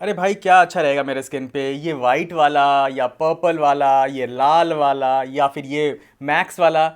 अरे भाई, क्या अच्छा रहेगा मेरे स्किन पे? ये वाइट वाला या पर्पल वाला, ये लाल वाला या फिर ये मैक्स वाला?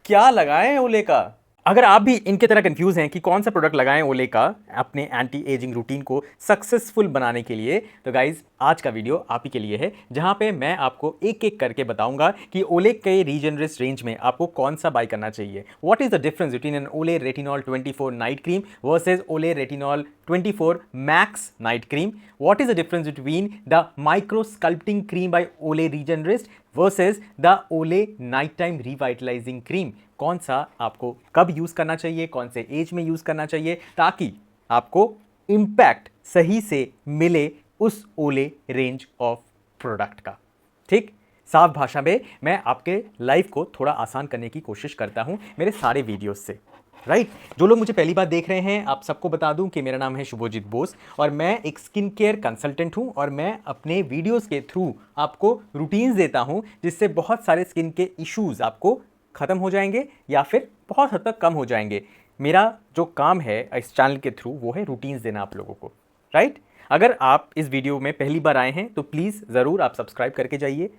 क्या लगाएं ओले का? अगर आप भी इनके तरह कंफ्यूज हैं कि कौन सा प्रोडक्ट लगाएं ओले का अपने एंटी एजिंग रूटीन को सक्सेसफुल बनाने के लिए, तो गाइज आज का वीडियो आप ही के लिए है, जहां पे मैं आपको एक एक करके बताऊंगा कि ओले के रीजनरेस्ट रेंज में आपको कौन सा बाय करना चाहिए। What is the difference between an Olay retinol 24 night cream versus Olay retinol 24 max night cream? What is the difference between the micro sculpting cream by Olay Regenerist versus the Olay Nighttime Revitalizing Cream? कौन सा आपको कब use करना चाहिए, कौन से as में use करना चाहिए, ताकि आपको इंपैक्ट सही से मिले उस ओले रेंज ऑफ प्रोडक्ट का। ठीक, साफ भाषा में मैं आपके लाइफ को थोड़ा आसान करने की कोशिश करता हूं मेरे सारे वीडियोस से। राइट, जो लोग मुझे पहली बार देख रहे हैं, आप सबको बता दूं कि मेरा नाम है शुभजीत बोस और मैं एक स्किन केयर कंसल्टेंट हूं और मैं अपने वीडियोस के थ्रू आपको रूटीन्स देता हूं जिससे बहुत सारे स्किन के इश्यूज आपको खत्म हो जाएंगे या फिर बहुत हद तक कम हो जाएंगे। मेरा जो काम है इस चैनल के थ्रू वो है रूटीन्स देना आप लोगों को। राइट, अगर आप इस वीडियो में पहली बार आए हैं तो प्लीज़ ज़रूर आप सब्सक्राइब करके जाइए।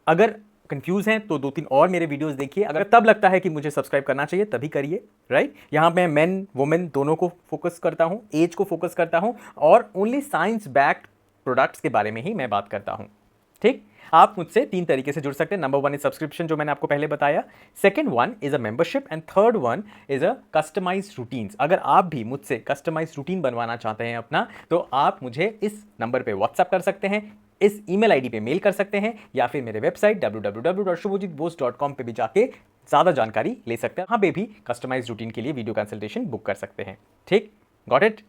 अगर कंफ्यूज हैं तो 2-3 और मेरे वीडियोस देखिए। अगर तब लगता है कि मुझे सब्सक्राइब करना चाहिए तभी करिए। राइट, यहाँ मैं मेन वुमेन दोनों को फोकस करता हूँ, एज को फोकस करता हूँ और ओनली साइंस बैक्ड प्रोडक्ट्स के बारे में ही मैं बात करता हूँ। ठीक, आप मुझसे 3 तरीके से जुड़ सकते हैं। नंबर 1 इज सब्सक्रिप्शन, जो मैंने आपको पहले बताया। Second one is a membership and third one is a customized routines. अगर आप भी मुझसे कस्टमाइज्ड रूटीन बनवाना चाहते हैं अपना, तो आप मुझे इस नंबर पे व्हाट्सएप कर सकते हैं, इस ईमेल आईडी पे मेल कर सकते हैं या फिर मेरे वेबसाइट www.shubhajitbose.com पे भी जाके ज़्यादा जानकारी ले सकते हैं। वहाँ पे भी कस्टमाइज रूटीन के लिए वीडियो कंसल्टेशन बुक कर सकते हैं। ठीक, गॉट इट?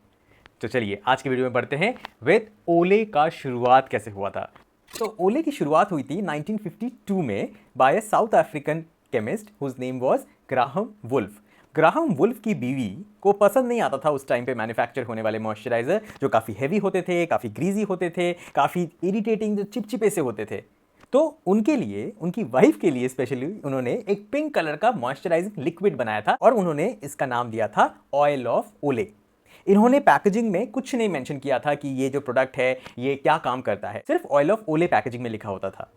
तो चलिए आज की वीडियो में बढ़ते हैं विद ओले का शुरुआत कैसे हुआ था। तो ओले की शुरुआत हुई थी 1952 में by a South African chemist whose name was Graham Wolf. Graham Wolf की बीवी को पसंद नहीं आता था उस टाइम पे मैन्युफैक्चर होने वाले मॉइस्चराइजर जो काफ़ी हैवी होते थे, काफ़ी ग्रीजी होते थे, काफ़ी इरिटेटिंग, जो चिपचिपे से होते थे। तो उनके लिए, उनकी वाइफ के लिए स्पेशली उन्होंने एक पिंक कलर का मॉइस्चराइजिंग लिक्विड बनाया था और उन्होंने इसका नाम दिया था ऑयल ऑफ ओले। इन्होंने पैकेजिंग में कुछ नहीं मेंशन किया था कि ये जो प्रोडक्ट है ये क्या काम करता है, सिर्फ ऑयल ऑफ ओले पैकेजिंग में लिखा होता था।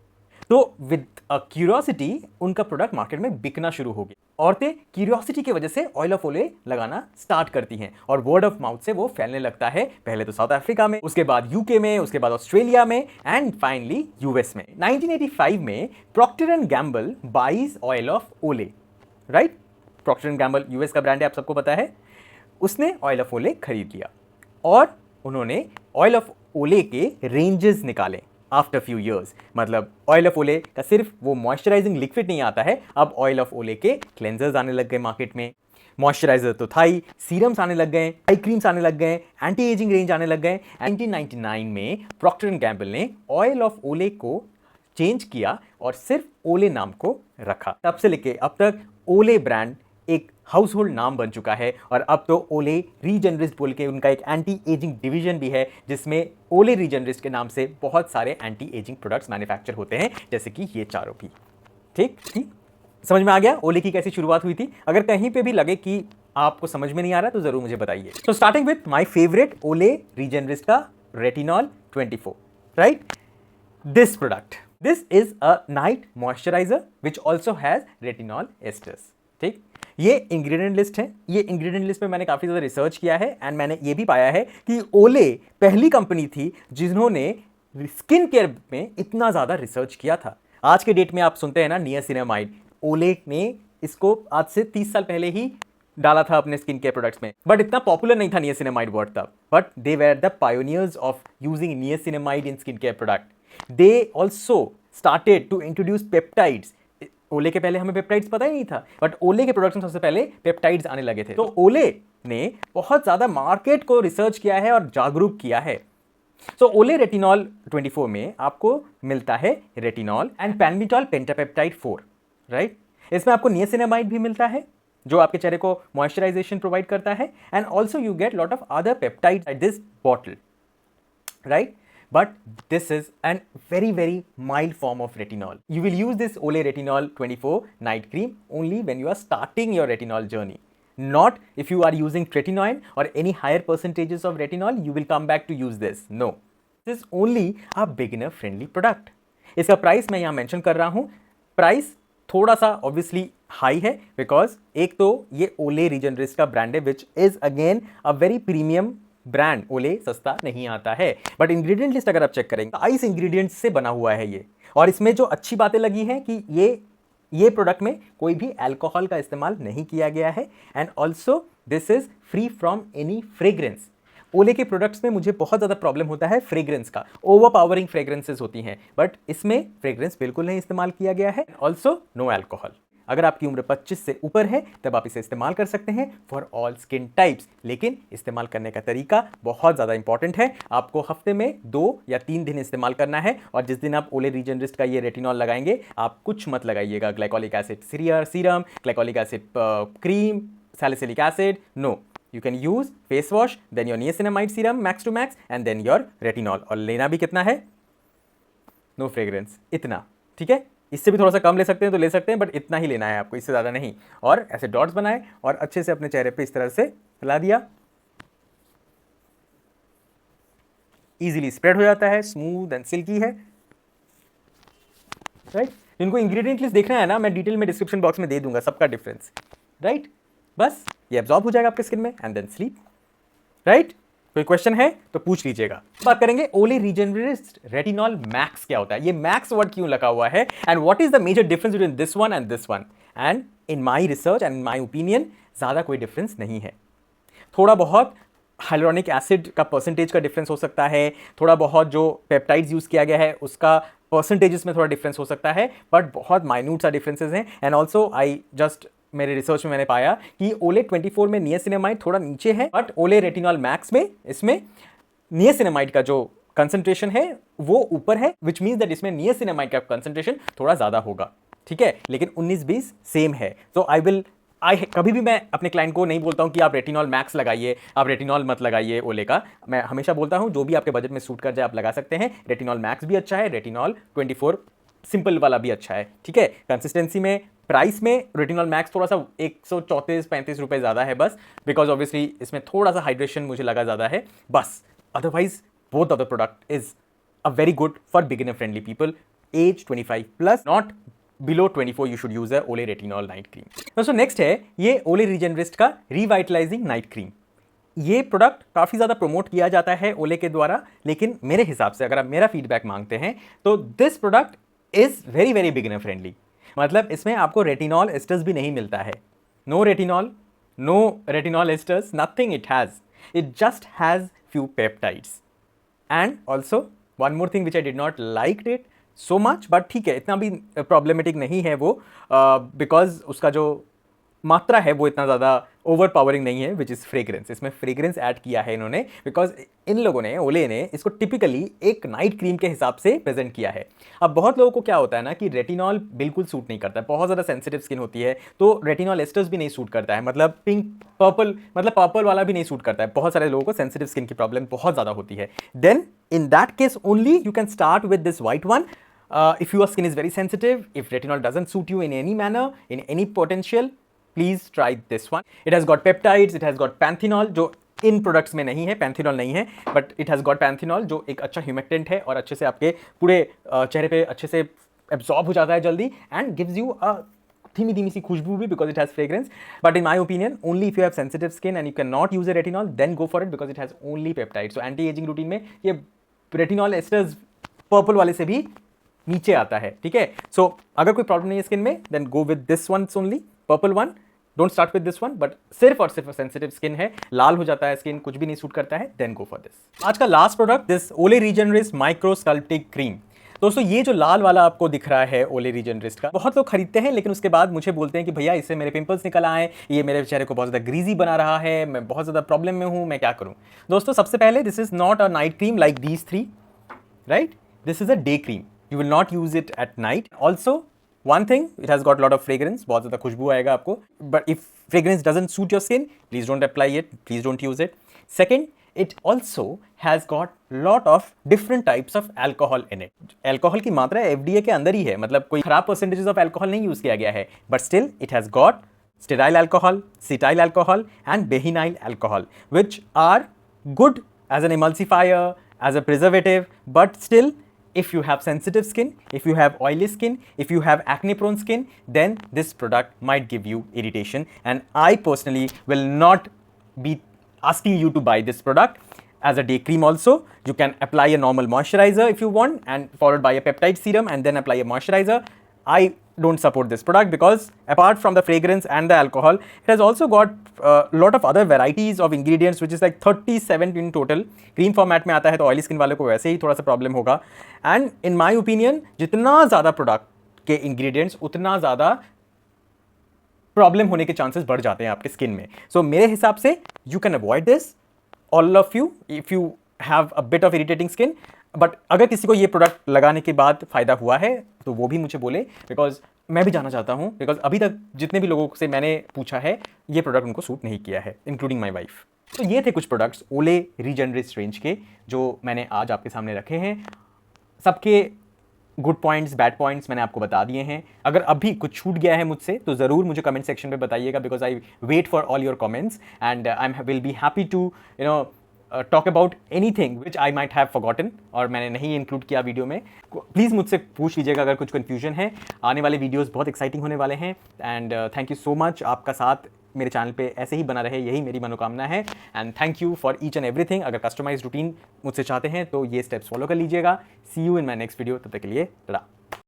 तो विद अ क्यूरियोसिटी उनका प्रोडक्ट मार्केट में बिकना शुरू हो गया। औरतें क्यूरियोसिटी की वजह से ऑयल ऑफ ओले लगाना स्टार्ट करती हैं और वर्ड ऑफ माउथ से वो फैलने लगता है, पहले तो साउथ अफ्रीका में, उसके बाद यूके में, उसके बाद ऑस्ट्रेलिया में एंड फाइनली यूएस में। 1985 में Procter and Gamble buys Oil of Olay. Right, Procter and Gamble US का ब्रांड है, आप सबको पता है। उसने ऑयल ऑफ ओले खरीद लिया और उन्होंने ऑयल ऑफ ओले के रेंजेस निकाले आफ्टर फ्यू इयर्स। मतलब ऑयल ऑफ ओले का सिर्फ वो मॉइस्चराइजिंग लिक्विड नहीं आता है, अब ऑयल ऑफ ओले के क्लेंजर्स आने लग गए मार्केट में। मॉइस्चराइजर तो था ही, सीरम्स आने लग गए, आई क्रीम्स आने लग गए, एंटी एजिंग रेंज आने लग गए। 1999 में प्रॉक्टर एंड गैम्बल ने ऑयल ऑफ ओले को चेंज किया और सिर्फ ओले नाम को रखा। तब से लेके अब तक ओले ब्रांड एक हाउस होल्ड नाम बन चुका है और अब तो ओले रीजनरिस्ट बोल के उनका एक एंटी एजिंग डिवीजन भी है, जिसमें ओले रीजनरिस्ट के नाम से बहुत सारे एंटी एजिंग प्रोडक्ट्स मैन्युफैक्चर होते हैं, जैसे कि ये चारों भी। ठीक ठीक, समझ में आ गया ओले की कैसी शुरुआत हुई थी? अगर कहीं पे भी लगे कि आपको समझ में नहीं आ रहा तो जरूर मुझे बताइए। तो स्टार्टिंग विथ माई फेवरेट ओले रीजनरिस्ट का retinol 24। Right, this product, this is a night moisturizer which also has retinol esters। ठीक, ये इंग्रेडिएंट लिस्ट है। ये इंग्रेडिएंट लिस्ट में मैंने काफ़ी ज़्यादा रिसर्च किया है एंड मैंने ये भी पाया है कि ओले पहली कंपनी थी जिन्होंने स्किन केयर में इतना ज़्यादा रिसर्च किया था। आज के डेट में आप सुनते हैं ना नियासिनामाइड, ओले ने इसको आज से 30 साल पहले ही डाला था अपने स्किन केयर प्रोडक्ट्स में, बट इतना पॉपुलर नहीं था नियासिनामाइड वर्ड तब। But they were the pioneers of using niacinamide in skin care product. They also started to introduce peptides। ओले के पहले हमें पेप्टाइड्स पता ही नहीं था, बट ओले के प्रोडक्ट्स में सबसे पहले पेप्टाइड्स आने लगे थे। तो ओले ने बहुत ज्यादा मार्केट को रिसर्च किया है और जागरूक किया है। सो ओले रेटिनॉल 24 में आपको मिलता है रेटिनॉल एंड पैनबिटॉल पेंटापेप्टाइड 4। राइट, इसमें आपको नियासिनामाइड भी मिलता है जो आपके चेहरे को मॉइस्चराइजेशन प्रोवाइड करता है and also you get lot of other peptides at this bottle. Right, but this is an very mild form of retinol. You will use this Olay Retinol 24 night cream only when you are starting your retinol journey, not if you are using tretinoin or any higher percentages of retinol you will come back to use this. No, this is only a beginner friendly product. इसका price मैं यहाँ mention कर रहा हूँ। Price थोड़ा सा obviously high है because एक तो ये ओले रीजनरेस्ट का ब्रांड है which is again a very premium brand. ओले सस्ता नहीं आता है, बट इंग्रेडिएंट लिस्ट अगर आप चेक करेंगे 22 इंग्रेडिएंट्स से बना हुआ है ये। और इसमें जो अच्छी बातें लगी हैं कि ये प्रोडक्ट में कोई भी अल्कोहल का इस्तेमाल नहीं किया गया है and also this is free from any fragrance. ओले के प्रोडक्ट्स में मुझे बहुत ज़्यादा प्रॉब्लम होता है फ्रेग्रेंस का, ओवर पावरिंग फ्रेग्रेंसेस होती हैं, बट इसमें फ्रेग्रेंस बिल्कुल नहीं इस्तेमाल किया गया है। Also no alcohol. अगर आपकी उम्र 25 से ऊपर है तब आप इसे इस्तेमाल कर सकते हैं फॉर ऑल स्किन टाइप्स, लेकिन इस्तेमाल करने का तरीका बहुत ज़्यादा इंपॉर्टेंट है। आपको हफ्ते में 2 या 3 दिन इस्तेमाल करना है और जिस दिन आप ओले रीजनरेस्ट का ये रेटिनॉल लगाएंगे आप कुछ मत लगाइएगा, glycolic acid serum, glycolic acid cream, salicylic acid, no. You can use face wash, then your niacinamide serum max to max, and then your retinol। और लेना भी कितना है? No fragrance, इतना, ठीक है? इससे भी थोड़ा सा कम ले सकते हैं तो ले सकते हैं, बट इतना ही लेना है आपको, इससे ज़्यादा नहीं। और ऐसे डॉट्स बनाए और अच्छे से अपने चेहरे पे इस तरह से फैला दिया, इजीली स्प्रेड हो जाता है, स्मूथ एंड सिल्की है, राइट? इनको इंग्रेडिएंट लिस्ट देखना है ना, मैं डिटेल में डिस्क्रिप्शन बॉक्स में दे दूंगा सबका डिफरेंस, राइट? बस ये एब्जॉर्ब हो जाएगा आपके स्किन में एंड देन स्लीप, राइट? कोई क्वेश्चन है तो पूछ लीजिएगा। बात करेंगे ओले रीजनरेस्ट रेटिनॉल मैक्स क्या होता है, ये मैक्स वर्ड क्यों लगा हुआ है and what is the major difference between this one and this one. And in my research and in my opinion ज़्यादा कोई डिफरेंस नहीं है। थोड़ा बहुत हाइलुरोनिक एसिड का परसेंटेज का डिफरेंस हो सकता है, थोड़ा बहुत जो पेप्टाइड्स यूज़ किया गया है उसका परसेंटेजेस में थोड़ा डिफरेंस हो सकता है, बट बहुत माइन्यूट सा डिफरेंसेस हैं। एंड ऑल्सो आई जस्ट मेरे रिसर्च में मैंने पाया कि ओले 24 में नियासिनामाइड थोड़ा नीचे है, बट ओले रेटिनॉल मैक्स में इसमें नियासिनामाइड का जो कंसंट्रेशन है वो ऊपर है, विच मीन्स दैट इसमें नियासिनामाइड का कंसंट्रेशन थोड़ा ज़्यादा होगा, ठीक है? लेकिन 19-20 सेम है। तो कभी भी मैं अपने क्लाइंट को नहीं बोलता हूँ कि आप रेटिनॉल मैक्स लगाइए, आप रेटिनॉल मत लगाइए ओले का। मैं हमेशा बोलता हूँ जो भी आपके बजट में सूट कर जाए आप लगा सकते हैं। रेटिनॉल मैक्स भी अच्छा है, रेटिनॉल 24 सिंपल वाला भी अच्छा है, ठीक है? कंसिस्टेंसी में, प्राइस में रेटिनॉल मैक्स थोड़ा सा 134-35 रुपये ज़्यादा है बस, बिकॉज ऑब्वियसली इसमें थोड़ा सा हाइड्रेशन मुझे लगा ज़्यादा है बस। Otherwise both of the product is a very good for beginner friendly people as 25+, not below 24 you should use a Olay retinol night cream. दोस्तों नेक्स्ट है ये ओले रीजनरेस्ट का रिवाइटलाइजिंग नाइट क्रीम। ये प्रोडक्ट काफ़ी ज़्यादा promote किया जाता है ओले के द्वारा, लेकिन मेरे हिसाब से अगर आप मेरा फीडबैक मांगते हैं तो this product is very very beginner friendly. मतलब इसमें आपको रेटिनॉल एस्टर्स भी नहीं मिलता है, no retinol esters, nothing it has, it just has few peptides. And also one more thing which I did not like it so much, but ठीक है इतना भी प्रॉब्लमेटिक नहीं है वो, बिकॉज उसका जो मात्रा है वो इतना ज़्यादा ओवर पावरिंग नहीं है, विच इज़ फ्रेग्रेंस। इसमें फ्रेग्रेंस ऐड किया है इन्होंने, बिकॉज इन लोगों ने, ओले ने इसको टिपिकली एक नाइट क्रीम के हिसाब से प्रेजेंट किया है। अब बहुत लोगों को क्या होता है ना कि रेटिनॉल बिल्कुल सूट नहीं करता है, बहुत ज़्यादा सेंसिटिव स्किन होती है, तो रेटिनॉल एस्टर्स भी नहीं सूट करता है, मतलब पर्पल वाला भी नहीं सूट करता है। बहुत सारे लोगों को सेंसिटिव स्किन की प्रॉब्लम बहुत ज़्यादा होती है। Then in that case only you can start with this white one. If your skin is very sensitive, if retinol doesn't suit you in any manner, in any potential, please try this one. It has got peptides, it has got panthenol, जो इन products में नहीं है, panthenol नहीं है, but it has got panthenol जो एक अच्छा humectant है और अच्छे से आपके पूरे चेहरे पे अच्छे से एब्जॉर्ब हो जाता है जल्दी, एंड गिव्स यू अ धीमी सी खुशबू भी, because it has fragrance. But in my opinion only if you have sensitive skin and you can not use a retinol, then go for it, because it has only peptide. So anti ageing routine में ये retinol asters purple वाले से भी नीचे आता है, ठीक है? सो अगर कोई प्रॉब्लम नहीं है स्किन में, then go with this one only, purple one. Don't start with this one, but सिर्फ और सिर्फ सेंसिटिव स्किन है, लाल हो जाता है स्किन, कुछ भी नहीं सूट करता है, देन गो फॉर दिस। आज का लास्ट प्रोडक्ट, दिस ओले रीजनरेस्ट माइक्रो स्कल्प्टिक क्रीम। दोस्तों ये जो लाल वाला आपको दिख रहा है ओले रीजनरेस्ट का, बहुत लोग खरीदते हैं लेकिन उसके बाद मुझे बोलते हैं कि भैया इससे मेरे पिंपल्स निकल आए, ये मेरे चेहरे को बहुत ज़्यादा ग्रीजी बना रहा है, मैं बहुत ज़्यादा प्रॉब्लम में हूँ, मैं क्या करूँ? दोस्तों सबसे पहले, this is not a night cream like these 3, right? This is a day cream. You will not use it at night. Also, one thing, it has got a lot of fragrance, बहुत ज़्यादा खुशबू आएगा आपको. But if fragrance doesn't suit your skin, please don't apply it. Please don't use it. Second, it also has got lot of different types of alcohol in it. Alcohol की मात्रा FDA के अंदर ही है, मतलब कोई खराब percentages of alcohol नहीं use किया गया है. But still, it has got stearyl alcohol, cetyl alcohol, and behenyl alcohol, which are good as an emulsifier, as a preservative, but still, if you have sensitive skin, if you have oily skin, if you have acne prone skin, then this product might give you irritation, and I personally will not be asking you to buy this product. As a day cream also, you can apply a normal moisturizer if you want, and followed by a peptide serum, and then apply a moisturizer. I don't support this product because apart from the fragrance and the alcohol, it has also got a lot of other varieties of ingredients, which is like 37 in total. Cream format में आता है तो oily skin वाले को वैसे ही थोड़ा सा problem होगा. एंड इन माई ओपिनियन जितना ज़्यादा प्रोडक्ट के इंग्रेडिएंट्स उतना ज़्यादा प्रॉब्लम होने के चांसेस बढ़ जाते हैं आपके स्किन में. सो मेरे हिसाब से you can avoid this, all of you, if you have a bit of irritating skin. But अगर किसी को ये प्रोडक्ट लगाने के बाद फ़ायदा हुआ है तो वो भी मुझे बोले, बिकॉज मैं भी जानना चाहता हूँ. बिकॉज अभी तक जितने भी लोगों से मैंने पूछा है ये प्रोडक्ट उनको सूट नहीं किया है, इंक्लूडिंग माई वाइफ. तो ये थे कुछ प्रोडक्ट्स ओले रीजनरेट रेंज के जो मैंने आज आपके सामने रखे हैं. सबके गुड पॉइंट्स, बैड पॉइंट्स मैंने आपको बता दिए हैं. अगर अभी कुछ छूट गया है मुझसे तो ज़रूर मुझे कमेंट सेक्शन में बताइएगा, because I wait for all your comments and I will be happy to talk about anything which I might have forgotten और मैंने नहीं इंक्लूड किया वीडियो में. प्लीज़ मुझसे पूछ लीजिएगा अगर कुछ कन्फ्यूजन है. आने वाले वीडियोज़ बहुत एक्साइटिंग होने वाले हैं. And thank you so much. आपका साथ मेरे चैनल पे ऐसे ही बना रहे, यही मेरी मनोकामना है. And thank you for each and everything. अगर कस्टमाइज रूटीन मुझसे चाहते हैं तो ये स्टेप्स फॉलो कर लीजिएगा. See you in my next video. तब तक के लिए टाटा.